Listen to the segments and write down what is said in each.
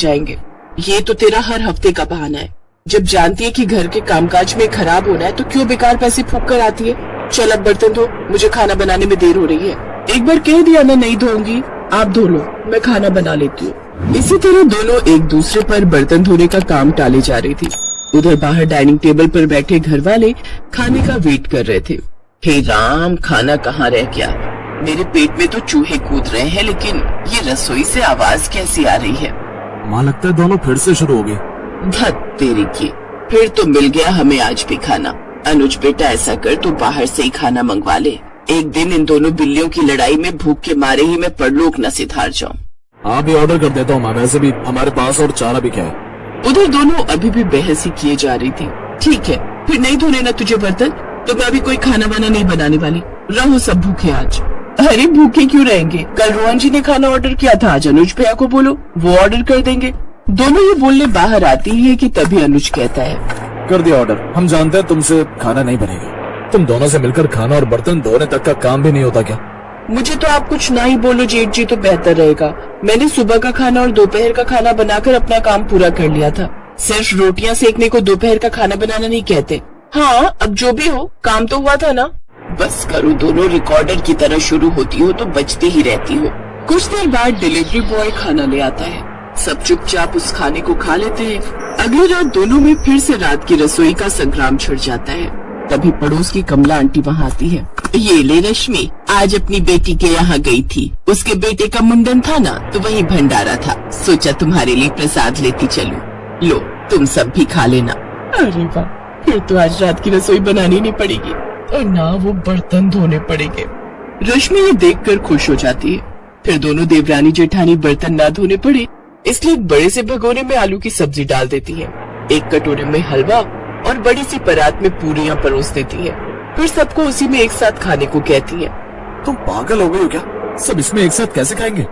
जाएंगे। ये तो तेरा हर हफ्ते का बहाना है। जब जानती है कि घर के कामकाज में खराब होना है तो क्यों बेकार पैसे फूक कर आती है। चल अब बर्तन धो, मुझे खाना बनाने में देर हो रही है। एक बार कह दिया ना नहीं धोऊंगी, आप धो लो, मैं खाना बना लेती हूँ। इसी तरह दोनों एक दूसरे पर बर्तन धोने का काम टाले जा रही थी। उधर बाहर डाइनिंग टेबल पर बैठे घर वाले खाने का वेट कर रहे थे। हे राम, खाना कहाँ रह गया। मेरे पेट में तो चूहे कूद रहे हैं, लेकिन ये रसोई से आवाज कैसी आ रही है। माँ लगता है दोनों फिर से शुरू हो गए। धत तेरी की, फिर तो मिल गया हमें आज भी खाना। अनुज बेटा ऐसा कर, तू बाहर से ही खाना मंगवा ले। एक दिन इन दोनों बिल्लियों की लड़ाई में भूख के मारे ही मैं परलोक न सिधार जाऊं। हाँ भी ऑर्डर कर देता हूँ। वैसे भी हमारे पास और चारा भी क्या है। उधर दोनों अभी भी बहस ही किए जा रही थी। ठीक है, फिर नहीं धोने ना तुझे बर्तन, तो मैं अभी कोई खाना वाना नहीं बनाने वाली। रहो सब भूखे आज। अरे भूखे क्यों रहेंगे, कल रोहन जी ने खाना ऑर्डर किया था, आज अनुज भैया को बोलो, वो ऑर्डर कर देंगे। दोनों ये बोलने बाहर आती है कि तभी अनुज कहता है, कर दिया ऑर्डर। हम जानते हैं तुमसे खाना नहीं बनेगा। तुम दोनों से मिलकर खाना और बर्तन धोने तक का काम भी नहीं होता क्या। मुझे तो आप कुछ ना ही बोलो जेठ जी तो बेहतर रहेगा। मैंने सुबह का खाना और दोपहर का खाना बनाकर अपना काम पूरा कर लिया था। सिर्फ रोटियां सेकने को दोपहर का खाना बनाना नहीं कहते। हाँ, अब जो भी हो, काम तो हुआ था ना। बस करो, दोनों रिकॉर्डर की तरह शुरू होती हो तो बचती ही रहती हो। कुछ देर बाद डिलीवरी बॉय खाना ले आता है। सब चुपचाप उस खाने को खा लेते हैं। अगली रात दोनों में फिर से रात की रसोई का संग्राम छिड़ जाता है। तभी पड़ोस की कमला आंटी वहाँ आती है। ये ले रश्मि, आज अपनी बेटी के यहाँ गई थी। उसके बेटे का मुंडन था ना, तो वही भंडारा था। सोचा तुम्हारे लिए प्रसाद लेती चलूं। लो, तुम सब भी खा लेना। अरे वाह, फिर तो आज रात की रसोई बनानी नहीं पड़ेगी और ना वो बर्तन धोने पड़ेंगे। रश्मि ये देखकर खुश हो जाती है। फिर दोनों देवरानी जेठानी बर्तन ना धोने पड़े इसलिए एक बड़े से भगोने में आलू की सब्जी डाल देती है। एक कटोरे में हलवा और बड़ी सी परात में पूरियां परोस देती है। फिर सबको उसी में एक साथ खाने को कहती है। तुम पागल हो गई हो क्या? सब इसमें एक साथ कैसे खाएंगे?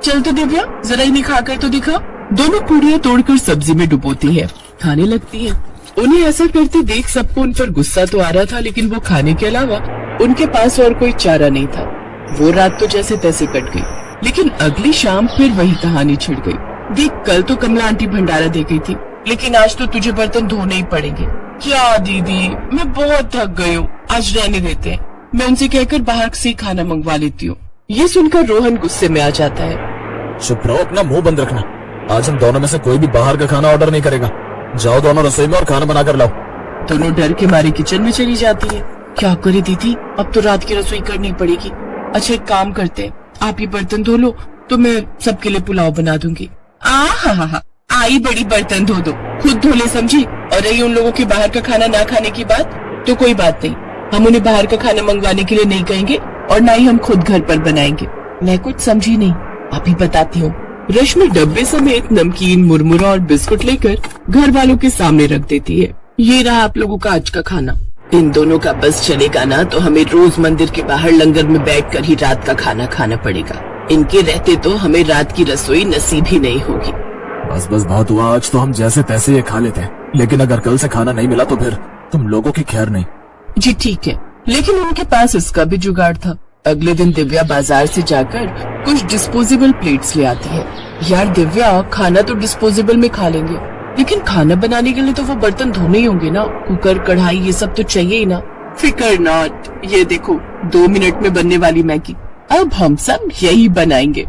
चल तो दिव्या, जरा इन्हें खाकर तो दिखा। दोनों पूरियां तोड़कर सब्जी में डुबोती है, खाने लगती है। उन्हें ऐसा करते देख सबको उन पर गुस्सा तो आ रहा था, लेकिन वो खाने के अलावा उनके पास और कोई चारा नहीं था। वो रात तो जैसे तैसे कट गई, लेकिन अगली शाम फिर वही कहानी छिड़ गई। देख, कल तो कमला आंटी भंडारा दे गई थी, लेकिन आज तो तुझे बर्तन धोने ही पड़ेंगे। क्या दीदी, मैं बहुत थक गई हूँ, आज रहने देते हैं। मैं उनसे कहकर बाहर से खाना मंगवा लेती हूँ। ये सुनकर रोहन गुस्से में आ जाता है। चुप रहो, अपना मुंह बंद रखना। आज हम दोनों में से कोई भी बाहर का खाना ऑर्डर नहीं करेगा। जाओ दोनों रसोई में और खाना बना कर लाओ। दोनों डर के मारे किचन में चली जाती है। क्या करे दीदी, अब तो रात की रसोई करनी पड़ेगी। अच्छा एक काम करते हैं, आप ये बर्तन धो लो तो मैं सबके लिए पुलाव बना दूंगी। हा, आई बड़ी बर्तन धो दो, खुद धो ले समझी। और रही उन लोगों के बाहर का खाना ना खाने की बात, तो कोई बात नहीं, हम उन्हें बाहर का खाना मंगवाने के लिए नहीं कहेंगे और ना ही हम खुद घर पर बनाएंगे। मैं कुछ समझी नहीं, अभी बताती हूँ। रश्मि डब्बे समेत नमकीन, मुरमुरा और बिस्कुट लेकर घर वालों के सामने रख देती है। ये रहा आप लोगों का आज का खाना। इन दोनों का बस चलेगा ना तो हमें रोज मंदिर के बाहर लंगर में बैठकर ही रात का खाना खाना पड़ेगा। इनके रहते तो हमें रात की रसोई नसीब ही नहीं होगी। बस बहुत हुआ, आज तो हम जैसे तैसे ये खा लेते हैं, लेकिन अगर कल से खाना नहीं मिला तो फिर तुम लोगों की खैर नहीं। जी ठीक है, लेकिन उनके पास इसका भी जुगाड़ था। अगले दिन दिव्या बाजार से जाकर कुछ डिस्पोजेबल प्लेट्स ले आती है। यार दिव्या, खाना तो डिस्पोजेबल में खा लेंगे, लेकिन खाना बनाने के लिए तो वो बर्तन धोने ही होंगे ना। कुकर, कढ़ाई, ये सब तो चाहिए ही ना। फिकर नॉट, ये देखो 2 मिनट में बनने वाली मैगी, अब हम सब यही बनाएंगे।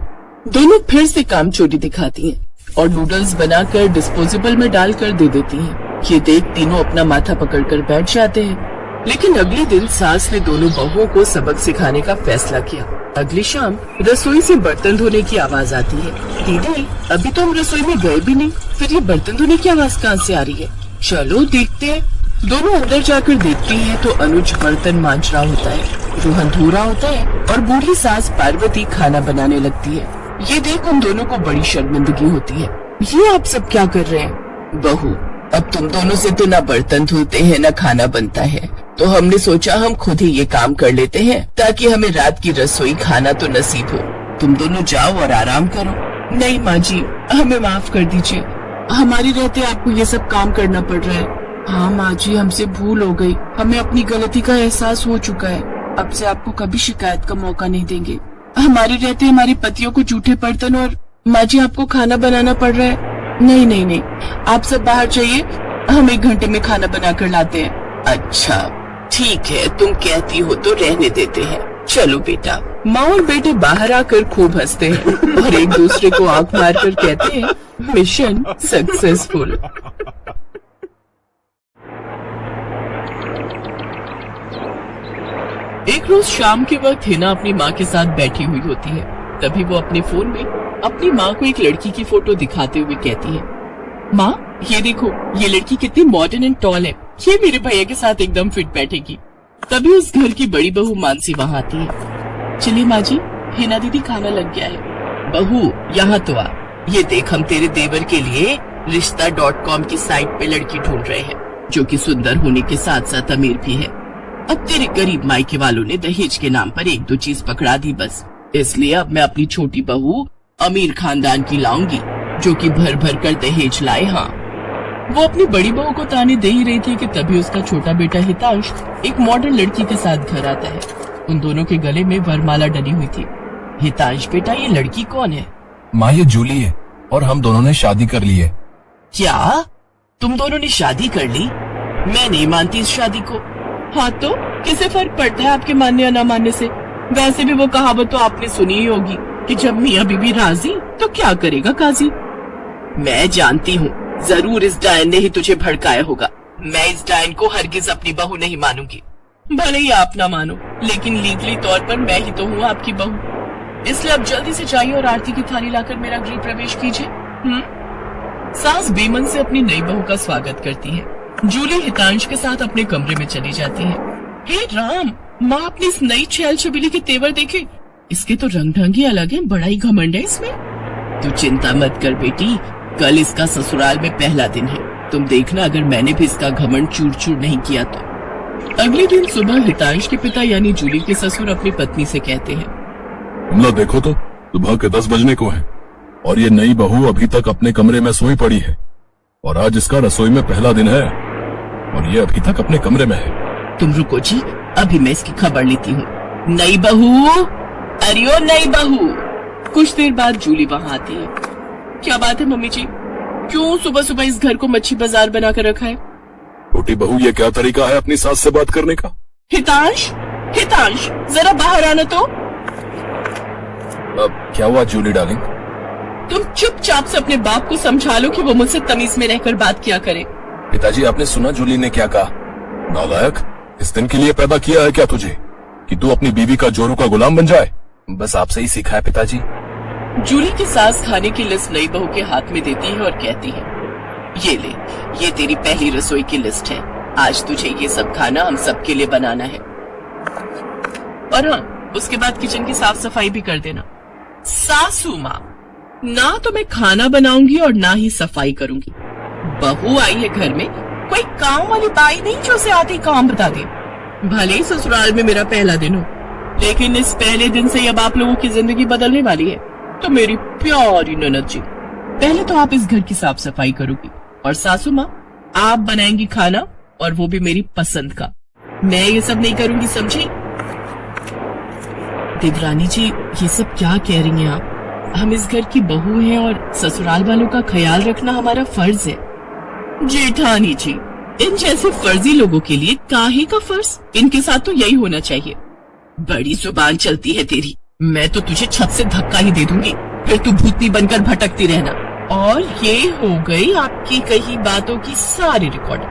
दोनों फिर से काम चोरी दिखाती हैं और नूडल्स बनाकर डिस्पोजेबल में डालकर दे देती हैं। ये देख तीनों अपना माथा पकड़कर बैठ जाते हैं। लेकिन अगले दिन सास ने दोनों बहुओं को सबक सिखाने का फैसला किया। अगली शाम रसोई से बर्तन धोने की आवाज आती है। दीदी, अभी तो हम रसोई में गए भी नहीं, फिर ये बर्तन धोने की आवाज कहाँ से आ रही है? चलो देखते हैं। दोनों अंदर जाकर देखती हैं तो अनुज बर्तन मांज रहा होता है, रोहन धो रहा होता है और बूढ़ी सास पार्वती खाना बनाने लगती है। ये देख उन दोनों को बड़ी शर्मिंदगी होती है। ये आप सब क्या कर रहे हैं? बहू, अब तुम दोनों से तो ना बर्तन धुलते हैं ना खाना बनता है, तो हमने सोचा हम खुद ही ये काम कर लेते हैं ताकि हमें रात की रसोई खाना तो नसीब हो। तुम दोनों जाओ और आराम करो। नहीं माँ जी, हमें माफ कर दीजिए, हमारी रहते आपको ये सब काम करना पड़ रहा है। हाँ माँ जी, हमसे भूल हो गई, हमें अपनी गलती का एहसास हो चुका है। अब से आपको कभी शिकायत का मौका नहीं देंगे। हमारे रहते हमारे पतियों को जूठे बर्तन और माँ जी आपको खाना बनाना पड़ रहा है। नहीं नहीं नहीं, आप सब बाहर जाइए, हम 1 घंटे में खाना बनाकर लाते हैं। अच्छा ठीक है, तुम कहती हो तो रहने देते हैं। चलो बेटा। माँ और बेटे बाहर आकर खूब हंसते हैं और एक दूसरे को आंख मारकर कहते हैं मिशन सक्सेसफुल। एक रोज शाम के वक्त हिना अपनी माँ के साथ बैठी हुई होती है। तभी वो अपने फोन में अपनी माँ को एक लड़की की फोटो दिखाते हुए कहती है, माँ ये देखो, ये लड़की कितनी मॉडर्न एंड टॉल है, ये मेरे भैया के साथ एकदम फिट बैठेगी। तभी उस घर की बड़ी बहू मानसी वहाँ आती है। चलिए माँ जी, हिना दीदी खाना लग गया है। बहू यहाँ तो आ, ये देख हम तेरे देवर के लिए रिश्ता.com की साइट पे लड़की ढूंढ रहे हैं, जो कि सुंदर होने के साथ साथ अमीर भी है। अब तेरे गरीब मायके वालों ने दहेज के नाम पर 1-2 चीज पकड़ा दी बस, इसलिए अब मैं अपनी छोटी बहू अमीर खानदान की लाऊंगी, जो कि भर भर कर दहेज लाए। हाँ, वो अपनी बड़ी बहू को ताने दे ही रही थी कि तभी उसका छोटा बेटा हितांश एक मॉडर्न लड़की के साथ घर आता है। उन दोनों के गले में वरमाला डली हुई थी। हितांश बेटा, ये लड़की कौन है? माँ ये जूली है और हम दोनों ने शादी कर ली है। क्या तुम दोनों ने शादी कर ली? मैं नहीं मानती इस शादी को। हाँ तो किसे फर्क पड़ता है आपके मानने या न मानने से? वैसे भी वो कहावत तो आपने सुनी ही होगी कि जब मियाँ बीबी राजी तो क्या करेगा काजी। मैं जानती हूँ, जरूर इस डायन ने ही तुझे भड़काया होगा। मैं इस डायन को हरगिज अपनी बहू नहीं मानूंगी। भले ही आप ना मानो, लेकिन लीगली तौर पर मैं ही तो हूँ आपकी बहू। इसलिए अब जल्दी से जाइए और आरती की थाली लाकर मेरा गृह प्रवेश कीजिए। सास बेमन से अपनी नई बहू का स्वागत करती है। जूली हितांश के साथ अपने कमरे में चली जाती है। हे राम, माँ अपनी इस नई छैल छबीली के तेवर देखे, इसके तो रंग ढंग ही अलग है, बड़ा ही घमंड है इसमें। तू चिंता मत कर बेटी, कल इसका ससुराल में पहला दिन है। तुम देखना अगर मैंने भी इसका घमंड चूर चूर नहीं किया तो। अगले दिन सुबह हितांश के पिता यानी जूली के ससुर अपनी पत्नी से कहते हैं, तुम लोग देखो तो सुबह के 10 बजने को है और ये नई बहू अभी तक अपने कमरे में सोई पड़ी है, और आज इसका रसोई में पहला दिन है और ये अभी तक अपने कमरे में है। तुम रुको जी, अभी मैं इसकी खबर लेती हूँ। नई बहू, अरे ओ नई बहू। कुछ देर बाद जूली वहाँ आती है। क्या बात है मम्मी जी, क्यों सुबह सुबह इस घर को मच्छी बाजार बना कर रखा है? छोटी बहू, ये क्या तरीका है अपनी सास से बात करने का? हितांश, हितांश जरा बाहर आना तो। अब क्या हुआ जूली डार्लिंग? तुम चुपचाप से अपने बाप को समझा लो कि वो मुझसे तमीज में रहकर बात किया करे। पिताजी, आपने सुना जूली ने क्या कहा? नालायक, इस दिन के लिए पैदा किया है क्या तुझे कि तू अपनी बीवी का जोरों का गुलाम बन जाए? बस आपसे ही सीखा है पिताजी। जूली की सास खाने की लिस्ट नई बहू के हाथ में देती है और कहती है, ये ले, ये तेरी पहली रसोई की लिस्ट है। आज तुझे ये सब खाना हम सबके लिए बनाना है, और हाँ, उसके बाद किचन की साफ सफाई भी कर देना। सासू माँ, ना तो मैं खाना बनाऊंगी और ना ही सफाई करूंगी। बहू आई है घर में, कोई काम वाली बाई नहीं जो उसे आते ही काम बता दे। भले ही ससुराल में मेरा पहला दिन हो, लेकिन इस पहले दिन से अब आप लोगों की जिंदगी बदलने वाली है। तो मेरी प्यारी ननद जी, पहले तो आप इस घर की साफ सफाई करोगी, और सासू माँ आप बनाएंगी खाना, और वो भी मेरी पसंद का। मैं ये सब नहीं करूंगी, समझी? देवरानी जी, ये सब क्या कह रही हैं आप? हम इस घर की बहू हैं और ससुराल वालों का ख्याल रखना हमारा फर्ज है। जेठानी जी, इन जैसे फर्जी लोगों के लिए काहे का फर्ज? इनके साथ तो यही होना चाहिए। बड़ी जुबान चलती है तेरी, मैं तो तुझे छत से धक्का ही दे दूंगी, फिर तू भूतनी बनकर भटकती रहना। और ये हो गई आपकी कही बातों की सारी रिकॉर्ड।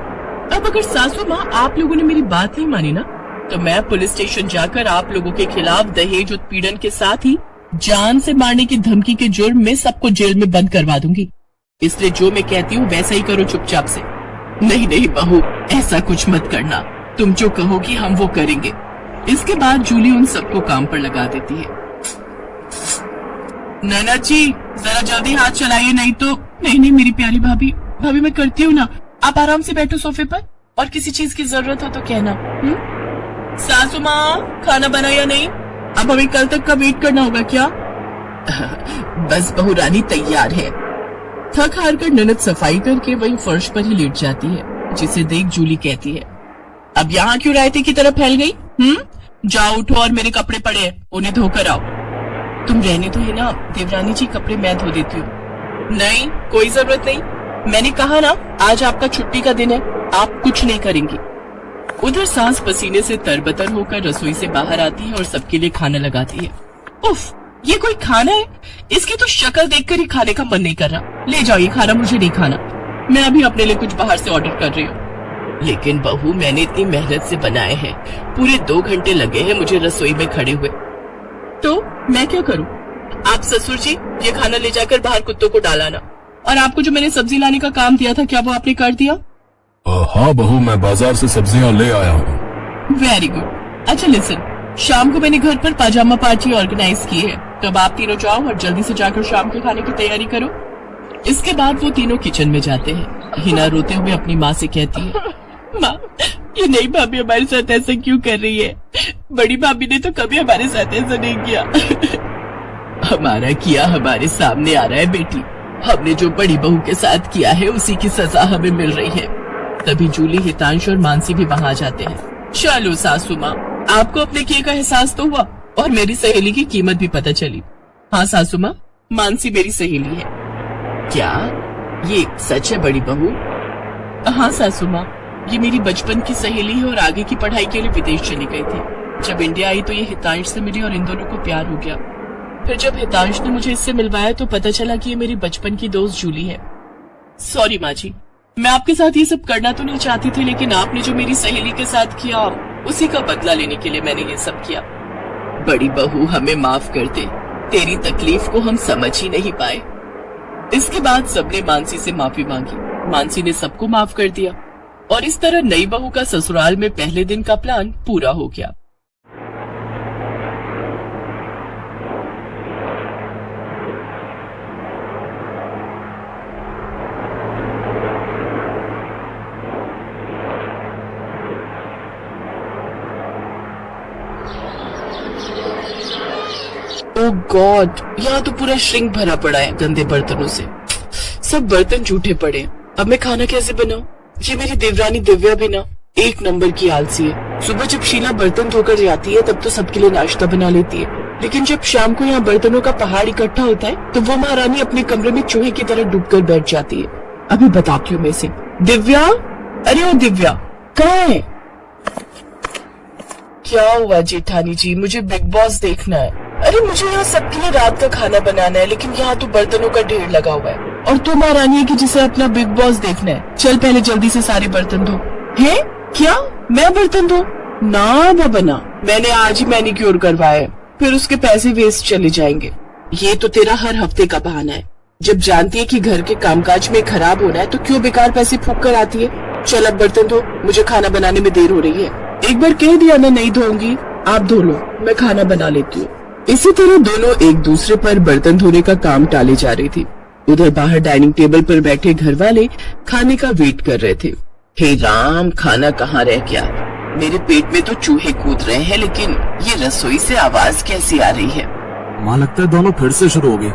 अब अगर सासू माँ आप लोगों ने मेरी बात नहीं मानी ना, तो मैं पुलिस स्टेशन जाकर आप लोगों के खिलाफ दहेज उत्पीड़न के साथ ही जान से मारने की धमकी के जुर्म में सबको जेल में बंद करवा दूंगी। इसलिए जो मैं कहती हूँ वैसा ही करो चुपचाप से। नहीं नहीं बहू, ऐसा कुछ मत करना, तुम जो कहोगी हम वो करेंगे। इसके बाद जूली उन सबको काम पर लगा देती है। नैना जी, जरा जल्दी हाथ चलाइए, नहीं तो। नहीं नहीं मेरी प्यारी भाभी, भाभी मैं करती हूँ ना, आप आराम से बैठो सोफे पर, और किसी चीज की जरूरत हो तो कहना। सासू माँ, खाना बना या नहीं? अब हमें कल तक का वेट करना होगा क्या? बस बहू रानी तैयार है। थक हार कर ननद सफाई करके वही फर्श पर ही लेट जाती है, जिसे देख जूली कहती है, अब यहाँ क्यों रायते की तरफ फैल गई? जाओ उठो और मेरे कपड़े पड़े हैं, उन्हें धोकर आओ। तुम रहने तो है ना देवरानी जी, कपड़े मैं धो देती हूँ। नहीं, कोई जरूरत नहीं। मैंने कहा ना, आज आपका छुट्टी का दिन है, आप कुछ नहीं करेंगी। उधर सास पसीने से तरबतर होकर रसोई से बाहर आती है और सबके लिए खाना लगाती है। उफ, ये कोई खाना है? इसकी तो शक्ल देखकर ही खाने का मन नहीं कर रहा। ले जाओ, ये खाना मुझे नहीं खाना। मैं अभी अपने लिए कुछ बाहर से ऑर्डर कर रही हूँ। लेकिन बहू, मैंने इतनी मेहनत से बनाए हैं, पूरे 2 घंटे लगे हैं मुझे रसोई में खड़े हुए। तो मैं क्या करूँ? आप ससुर जी ये खाना ले जाकर बाहर कुत्तों को डालाना। और आपको जो मैंने सब्जी लाने का काम दिया था, क्या वो आपने कर दिया? हाँ बहू, मैं बाजार से सब्जियां ले आया हूँ। Very good. अच्छा लिसन, शाम को मैंने घर पर पाजामा पार्टी ऑर्गेनाइज की है, तो अब आप तीनों जाओ और जल्दी से जाकर शाम के खाने की तैयारी करो। इसके बाद वो तीनों किचन में जाते हैं। हिना रोते हुए अपनी माँ से कहती है, माँ, ये नई भाभी हमारे साथ ऐसा क्यों कर रही है? बड़ी भाभी ने तो कभी हमारे साथ ऐसा नहीं किया। हमारा किया हमारे सामने आ रहा है बेटी। हमने जो बड़ी बहू के साथ किया है उसी की सजा हमें मिल रही है। तभी जूली, हितांश और मानसी भी वहाँ आ जाते हैं। चलो सासू माँ, आपको अपने किए का एहसास तो हुआ और मेरी सहेली की कीमत भी पता चली। हाँ सासू माँ, मानसी मेरी सहेली है। क्या ये सच है बड़ी बहू? हाँ सासू माँ, ये मेरी बचपन की सहेली है और आगे की पढ़ाई के लिए विदेश चली गई थी। जब इंडिया आई तो ये हितांश से मिली और इन दोनों को प्यार हो गया। फिर जब हितांश ने मुझे इससे मिलवाया तो पता चला कि ये मेरी बचपन की दोस्त जूली है। सॉरी माँ जी, मैं आपके साथ ये सब करना तो नहीं चाहती थी, लेकिन आपने जो मेरी सहेली के साथ किया उसी का बदला लेने के लिए मैंने ये सब किया। बड़ी बहू, हमें माफ कर दे, तेरी तकलीफ को हम समझ ही नहीं पाए। इसके बाद सबने मानसी से माफी मांगी। मानसी ने सबको माफ कर दिया और इस तरह नई बहू का ससुराल में पहले दिन का प्लान पूरा हो गया। ओह गॉड, यहाँ तो पूरा श्रिंक भरा पड़ा है गंदे बर्तनों से। सब बर्तन जूठे पड़े। अब मैं खाना कैसे बनाऊं? ये मेरी देवरानी दिव्या भी ना एक नंबर की आलसी है। सुबह जब शीला बर्तन धोकर जाती है तब तो सबके लिए नाश्ता बना लेती है, लेकिन जब शाम को यहाँ बर्तनों का पहाड़ इकट्ठा होता है तो वो महारानी अपने कमरे में चूहे की तरह डूबकर बैठ जाती है। अभी बताती हूँ मैं इसे। दिव्या, अरे ओ दिव्या, कहाँ है? क्या हुआ जेठानी जी? मुझे बिग बॉस देखना है। अरे मुझे यहाँ सबके लिए रात का खाना बनाना है, लेकिन यहाँ तो बर्तनों का ढेर लगा हुआ है और तू महारानी है कि जिसे अपना बिग बॉस देखना है। चल पहले जल्दी से सारे बर्तन धो। है क्या? मैं बर्तन धो? ना बाबा ना, मैंने आज ही मैनिक्योर करवाया है, फिर उसके पैसे वेस्ट चले जाएंगे। ये तो तेरा हर हफ्ते का बहाना है। जब जानती है कि घर के कामकाज में खराब होना है तो क्यों बेकार पैसे फूक कर आती है। चल अब बर्तन धो, मुझे खाना बनाने में देर हो रही है। एक बार कह दिया मैं नहीं धोऊंगी, आप धो लो, मैं खाना बना लेती हूँ। इसी तरह दोनों एक दूसरे पर बर्तन धोने का काम टाले जा रही थी। उधर बाहर डाइनिंग टेबल पर बैठे घर वाले खाने का वेट कर रहे थे। हे राम, खाना कहाँ रह गया? मेरे पेट में तो चूहे कूद रहे हैं, लेकिन ये रसोई से आवाज कैसी आ रही है? माँ, लगता है दोनों फिर से शुरू हो गए।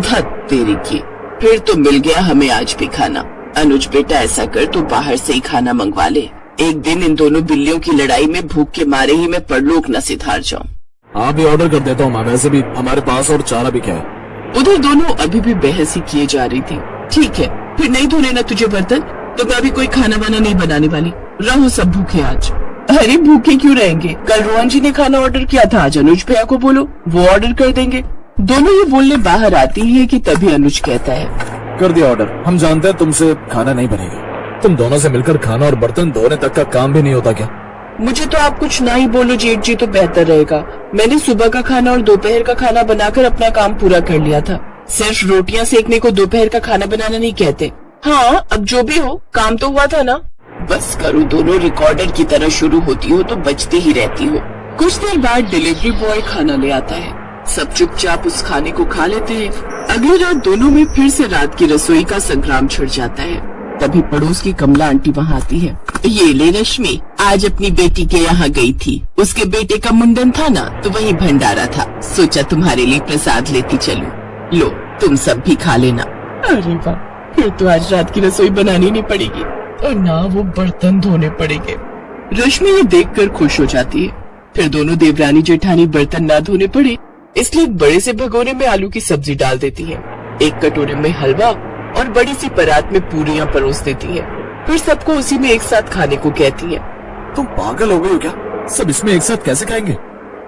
धत तेरी की, फिर तो मिल गया हमें आज भी खाना। अनुज बेटा, ऐसा कर तू बाहर से ही खाना मंगवा ले। एक दिन इन दोनों बिल्लियों की लड़ाई में भूख के मारे ही मैं परलोक न सिधार जाऊं। हाँ, भी ऑर्डर कर देता हूँ माँ, वैसे भी हमारे पास और चारा भी क्या है। उधर दोनों अभी भी बहस ही किए जा रही थी। ठीक है, फिर नहीं धोने ना तुझे बर्तन, तो मैं अभी कोई खाना वाना नहीं बनाने वाली। रहो सब भूखे आज। अरे भूखे क्यों रहेंगे? कल रोहन जी ने खाना ऑर्डर किया था, आज अनुज भैया को बोलो, वो ऑर्डर कर देंगे। दोनों ये बोलने बाहर आती है कि तभी अनुज कहता है, कर दिया ऑर्डर। हम जानते हैं तुमसे खाना नहीं बनेगा। तुम दोनों से मिलकर खाना और बर्तन धोने तक का काम भी नहीं होता क्या? मुझे तो आप कुछ ना ही बोलो जेठ जी तो बेहतर रहेगा। मैंने सुबह का खाना और दोपहर का खाना बनाकर अपना काम पूरा कर लिया था। सिर्फ रोटियां सेकने को दोपहर का खाना बनाना नहीं कहते। हाँ, अब जो भी हो, काम तो हुआ था ना। बस करो, दोनों रिकॉर्डर की तरह शुरू होती हो तो बजती ही रहती हो। कुछ देर बाद डिलीवरी बॉय खाना ले आता है। सब चुपचाप उस खाने को खा लेते हैं। अगली रात दोनों में फिर से रात की रसोई का संग्राम छिड़ जाता है। तभी पड़ोस की कमला आंटी वहाँ आती है। ये ले रश्मि, आज अपनी बेटी के यहाँ गई थी। उसके बेटे का मुंडन था ना, तो वहीं भंडारा था। सोचा तुम्हारे लिए प्रसाद लेती चलूं। लो, तुम सब भी खा लेना। अरे वाह, फिर तो आज रात की रसोई बनानी नहीं पड़ेगी और ना वो बर्तन धोने पड़ेंगे। रश्मि ये देखकर खुश हो जाती है। फिर दोनों देवरानी जेठानी बर्तन ना धोने पड़े इसलिए एक बड़े से भगोने में आलू की सब्जी डाल देती है। एक कटोरे में हलवा और बड़ी सी परात में पूरियां परोस देती है। फिर सबको उसी में एक साथ खाने को कहती है। तुम पागल हो गए हो क्या? सब इसमें एक साथ कैसे खाएंगे?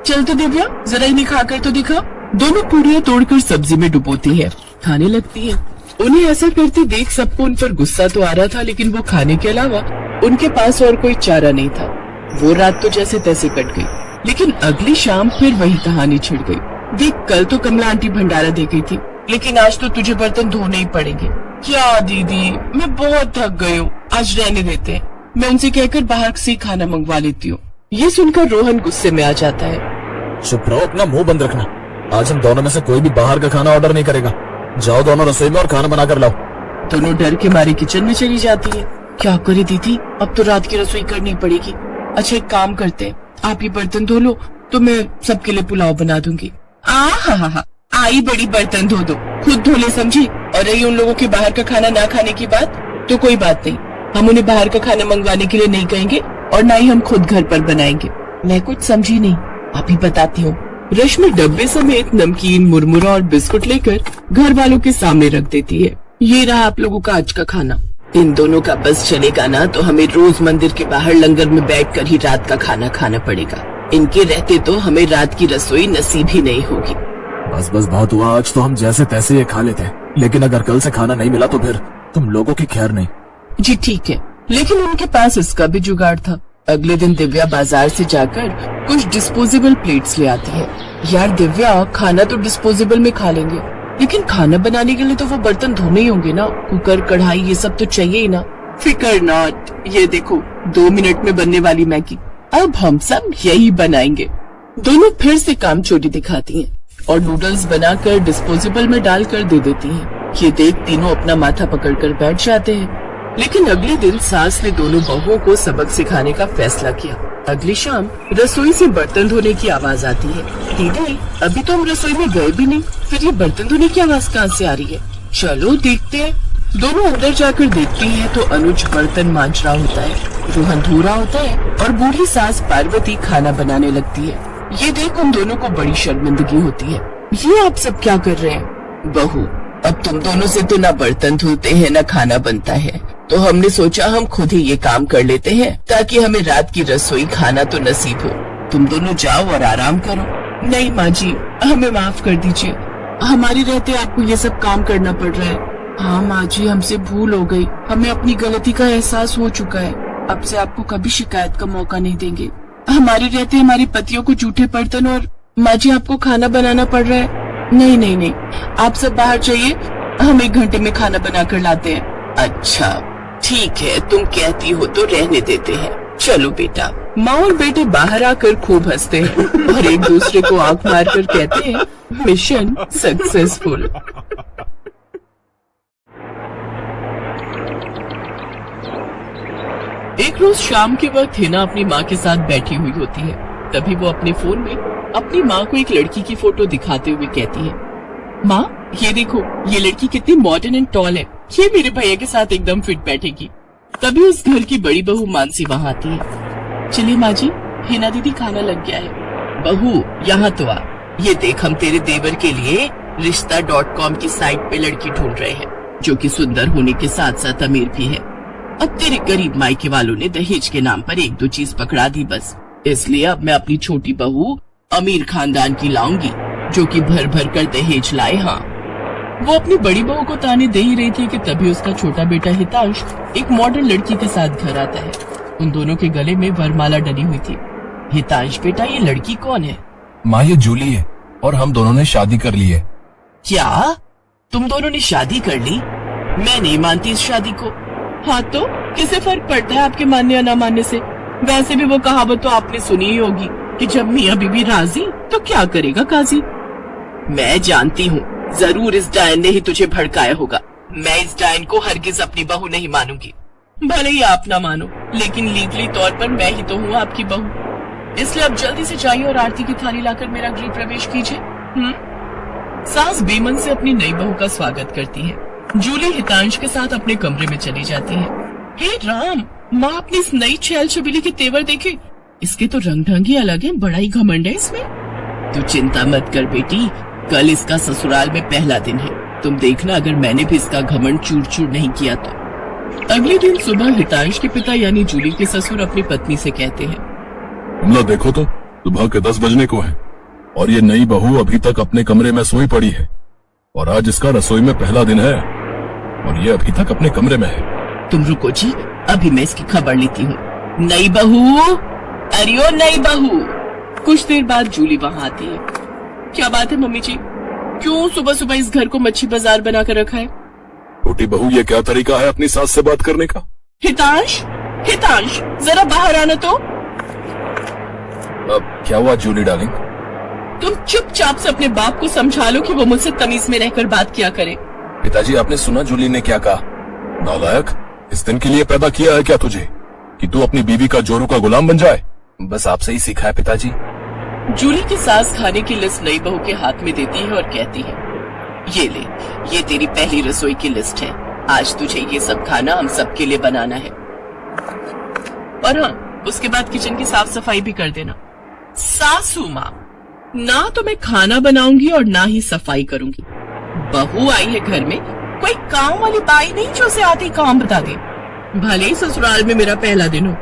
चल तो दिव्या, जरा इन्हें खाकर तो दिखा। दोनों पूरियां तोड़कर सब्जी में डुबोती है, खाने लगती है। उन्हें ऐसा करते देख सबको उन पर गुस्सा तो आ रहा था, लेकिन वो खाने के अलावा उनके पास और कोई चारा नहीं था। वो रात तो जैसे तैसे कट गई, लेकिन अगली शाम फिर वही कहानी छिड़ गई। देख, कल तो कमला आंटी भंडारा दे गई थी, लेकिन आज तो तुझे बर्तन धोने ही पड़ेंगे। क्या दीदी, मैं बहुत थक गई हूँ, आज रहने देते हैं। मैं उनसे कहकर बाहर से खाना मंगवा लेती हूँ। ये सुनकर रोहन गुस्से में आ जाता है। चुप रहो, अपना मुंह बंद रखना। आज हम दोनों में से कोई भी बाहर का खाना ऑर्डर नहीं करेगा। जाओ दोनों रसोई में और खाना बना कर लाओ। दोनों डर के मारे किचन में चली जाती है। क्या करे दीदी, अब तो रात की रसोई करनी पड़ेगी। अच्छा, एक काम करते हैं, आप ये बर्तन धो लो तो मैं सबके लिए पुलाव बना दूंगी। हाँ, आई बड़ी बर्तन धो दो, खुद धो ले समझी। और रही उन लोगों के बाहर का खाना ना खाने की बात, तो कोई बात नहीं, हम उन्हें बाहर का खाना मंगवाने के लिए नहीं कहेंगे और ना ही हम खुद घर पर बनाएंगे। मैं कुछ समझी नहीं, अभी बताती हूँ। रश्मि डब्बे समेत नमकीन, मुरमुरा और बिस्कुट लेकर घर वालों के सामने रख देती है। ये रहा आप लोगों का आज का खाना। इन दोनों का बस चलेगा ना तो हमें रोज मंदिर के बाहर लंगर में बैठकर ही रात का खाना खाना पड़ेगा। इनके रहते तो हमें रात की रसोई नसीब ही नहीं होगी। बस बहुत हुआ, आज तो हम जैसे तैसे ये खा लेते हैं, लेकिन अगर कल से खाना नहीं मिला तो फिर तुम लोगों की खैर नहीं। जी ठीक है, लेकिन उनके पास इसका भी जुगाड़ था। अगले दिन दिव्या बाजार से जाकर कुछ डिस्पोजेबल प्लेट्स ले आती है। यार दिव्या, खाना तो डिस्पोजेबल में खा लेंगे, लेकिन खाना बनाने के लिए तो वो बर्तन धोने ही होंगे ना। कुकर, कढ़ाई, ये सब तो चाहिए ही ना। फिकर नॉट, ये देखो 2 मिनट में बनने वाली मैगी, अब हम सब यही बनाएंगे। दोनों फिर से काम चोरी दिखाती हैं और नूडल्स बनाकर डिस्पोजेबल में डालकर दे देती हैं। ये देख तीनों अपना माथा पकड़कर बैठ जाते हैं। लेकिन अगले दिन सास ने दोनों बहुओं को सबक सिखाने का फैसला किया। अगली शाम रसोई से बर्तन धोने की आवाज आती है। दीदी, अभी तो हम रसोई में गए भी नहीं, फिर ये बर्तन धोने की आवाज कहाँ से आ रही है? चलो देखते हैं। दोनों अंदर जाकर देखती हैं तो अनुज बर्तन मांज रहा होता है, रोहन धो रहा होता है और बूढ़ी सास पार्वती खाना बनाने लगती है। ये देख उन दोनों को बड़ी शर्मिंदगी होती है। ये आप सब क्या कर रहे हैं? बहू, अब तुम दोनों से तो ना बर्तन धोते हैं ना खाना बनता है, तो हमने सोचा हम खुद ही ये काम कर लेते हैं ताकि हमें रात की रसोई खाना तो नसीब हो। तुम दोनों जाओ और आराम करो। नहीं माँ जी, हमें माफ कर दीजिए, हमारे रहते आपको ये सब काम करना पड़ रहा है। हाँ माँ जी, हमसे भूल हो गई, हमें अपनी गलती का एहसास हो चुका है। अब से आपको कभी शिकायत का मौका नहीं देंगे। हमारे रहते हमारे पतियों को जूठे बर्तन और माँ जी आपको खाना बनाना पड़ रहा है। नहीं, आप सब बाहर जाइए, हम 1 घंटे में खाना बना कर लाते हैं। अच्छा ठीक है, तुम कहती हो तो रहने देते हैं। चलो बेटा। माँ और बेटे बाहर आकर खूब हंसते हैं और एक दूसरे को आंख मारकर कहते हैं, मिशन सक्सेसफुल। एक रोज शाम के वक्त हिना अपनी माँ के साथ बैठी हुई होती है। तभी वो अपने फोन में अपनी माँ को एक लड़की की फोटो दिखाते हुए कहती है, माँ ये देखो, ये लड़की कितनी मॉडर्न एंड टॉल है, ये मेरे भैया के साथ एकदम फिट बैठेगी। तभी उस घर की बड़ी बहू मानसी वहाँ आती है। चलिए माँ जी, हिना दीदी खाना लग गया है। बहू यहाँ तो आ, ये देख हम तेरे देवर के लिए रिश्ता.com की साइट पे लड़की ढूंढ रहे हैं, जो कि सुंदर होने के साथ साथ अमीर भी है। अब तेरे गरीब मायके वालों ने दहेज के नाम पर 1-2 चीज पकड़ा दी बस, इसलिए अब मैं अपनी छोटी बहू अमीर खानदान की लाऊंगी, जो कि भर भर कर दहेज लाए। हाँ, वो अपनी बड़ी बहू को ताने दे ही रही थी कि तभी उसका छोटा बेटा हितांश एक मॉडर्न लड़की के साथ घर आता है। उन दोनों के गले में वरमाला डली हुई थी। हितांश बेटा, ये लड़की कौन है? माँ, ये जूली है और हम दोनों ने शादी कर ली है। क्या तुम दोनों ने शादी कर ली? मैं नहीं मानती इस शादी को। हाँ तो किसे फर्क पड़ता है आपके मानने या ना मानने से? वैसे भी वो कहावत तो आपने सुनी ही होगी कि जब मियाँ बीबी राजी तो क्या करेगा काजी। मैं जानती हूँ, जरूर इस डायन ने ही तुझे भड़काया होगा। मैं इस डायन को हरगिज अपनी बहू नहीं मानूंगी। भले ही आप ना मानो, लेकिन लीगली तौर पर मैं ही तो हूँ आपकी बहू। इसलिए अब जल्दी से जाइए और आरती की थाली लाकर मेरा गृह प्रवेश कीजिए। सास बेमन से अपनी नई बहू का स्वागत करती है। जूली हितांश के साथ अपने कमरे में चली जाती है। हे राम, माँ अपनी इस नई छैल छबीली के तेवर देखे, इसके तो रंग ढंग ही अलग है, बड़ा ही घमंड है इसमें। तू चिंता मत कर बेटी, कल इसका ससुराल में पहला दिन है। तुम देखना अगर मैंने भी इसका घमंड चूर चूर नहीं किया तो। अगले दिन सुबह हितांश के पिता यानी जूली के ससुर अपनी पत्नी से कहते हैं, विमला देखो तो सुबह के 10 बजने को है और ये नई बहू अभी तक अपने कमरे में सोई पड़ी है और आज इसका रसोई में पहला दिन है और ये अभी तक अपने कमरे में है। तुम रुको जी, अभी मैं इसकी खबर लेती हूँ। नई बहू, अरे ओ नई बहू। कुछ देर बाद जूली वहाँ आती है। क्या बात है मम्मी जी, क्यों सुबह सुबह इस घर को मच्छी बाजार बना कर रखा है? छोटी बहू ये क्या तरीका है अपनी सास से बात करने का? हितांश, हितांश जरा बाहर आना तो। अब क्या हुआ जूली डार्लिंग? तुम चुपचाप से अपने बाप को समझा लो कि वो मुझसे तमीज में रहकर बात किया करे। पिताजी आपने सुना जूली ने क्या कहा? नालायक, इस दिन के लिए पैदा किया है क्या तुझे कि तू अपनी बीवी का जोरू का गुलाम बन जाए? बस आपसे ही सीखा है पिताजी। जूली की सास खाने की लिस्ट नई बहू के हाथ में देती है और कहती है, ये ले, ये तेरी पहली रसोई की लिस्ट है। आज तुझे ये सब खाना हम सबके लिए बनाना है और हाँ, उसके बाद किचन की साफ सफाई भी कर देना। सासू माँ, ना तो मैं खाना बनाऊंगी और ना ही सफाई करूंगी। बहू आई है घर में, कोई काम वाली बाई नहीं जो उसे आती काम बता दे। भले ही ससुराल में मेरा पहला दिन हो,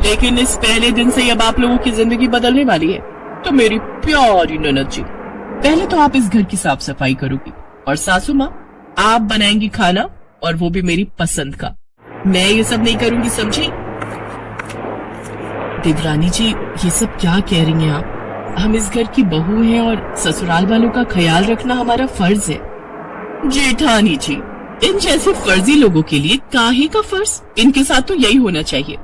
लेकिन इस पहले दिन से अब आप लोगों की जिंदगी बदलने वाली है। तो मेरी प्यारी ननद जी, पहले तो आप इस घर की साफ सफाई करोगी और सासू माँ आप बनाएंगी खाना और वो भी मेरी पसंद का। मैं ये सब नहीं करूंगी, समझी? देवरानी जी, ये सब क्या कह रही हैं आप? हम इस घर की बहू हैं और ससुराल वालों का ख्याल रखना हमारा फर्ज है। जेठानी जी, इन जैसे फर्जी लोगों के लिए काहे का फर्ज? इनके साथ तो यही होना चाहिए।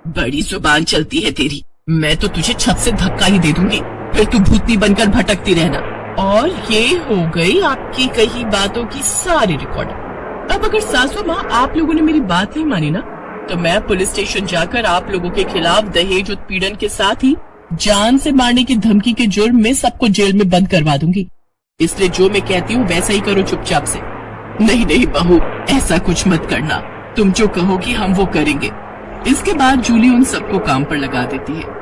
बड़ी जुबान चलती है तेरी, मैं तो तुझे छत से धक्का ही दे दूंगी, फिर तू भूतनी बनकर भटकती रहना। और ये हो गई आपकी कही बातों की सारी रिकॉर्डिंग। अब अगर सासू माँ आप लोगों ने मेरी बात नहीं मानी ना, तो मैं पुलिस स्टेशन जाकर आप लोगों के खिलाफ दहेज उत्पीड़न के साथ ही जान से मारने की धमकी के जुर्म में सबको जेल में बंद करवा दूंगी। इसलिए जो मैं कहती हूँ वैसा ही करो चुपचाप से। नहीं नहीं बहू, ऐसा कुछ मत करना, तुम जो कहोगी हम वो करेंगे। इसके बाद जूली उन सबको काम पर लगा देती है।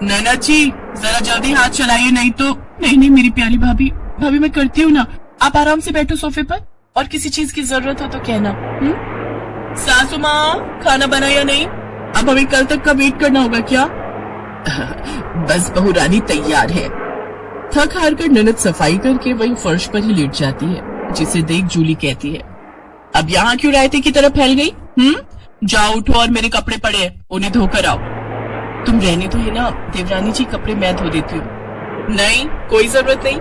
नैना जी, जरा जल्दी हाथ चलाइए, नहीं तो। नहीं नहीं मेरी प्यारी भाभी, भाभी मैं करती हूँ ना, आप आराम से बैठो सोफे पर और किसी चीज की जरूरत हो तो कहना। सासू माँ, खाना बना या नहीं? अब हमें कल तक का वेट करना होगा क्या? बस बहू रानी तैयार है। थक हार कर ननद सफाई करके वही फर्श पर ही लेट जाती है, जिसे देख जूली कहती है, अब यहाँ क्यों रायते की तरफ फैल गई? जाओ उठो और मेरे कपड़े पड़े हैं, उन्हें धोकर आओ। तुम रहने तो है ना देवरानी जी, कपड़े मैं धो देती हूँ। नहीं, कोई जरूरत नहीं,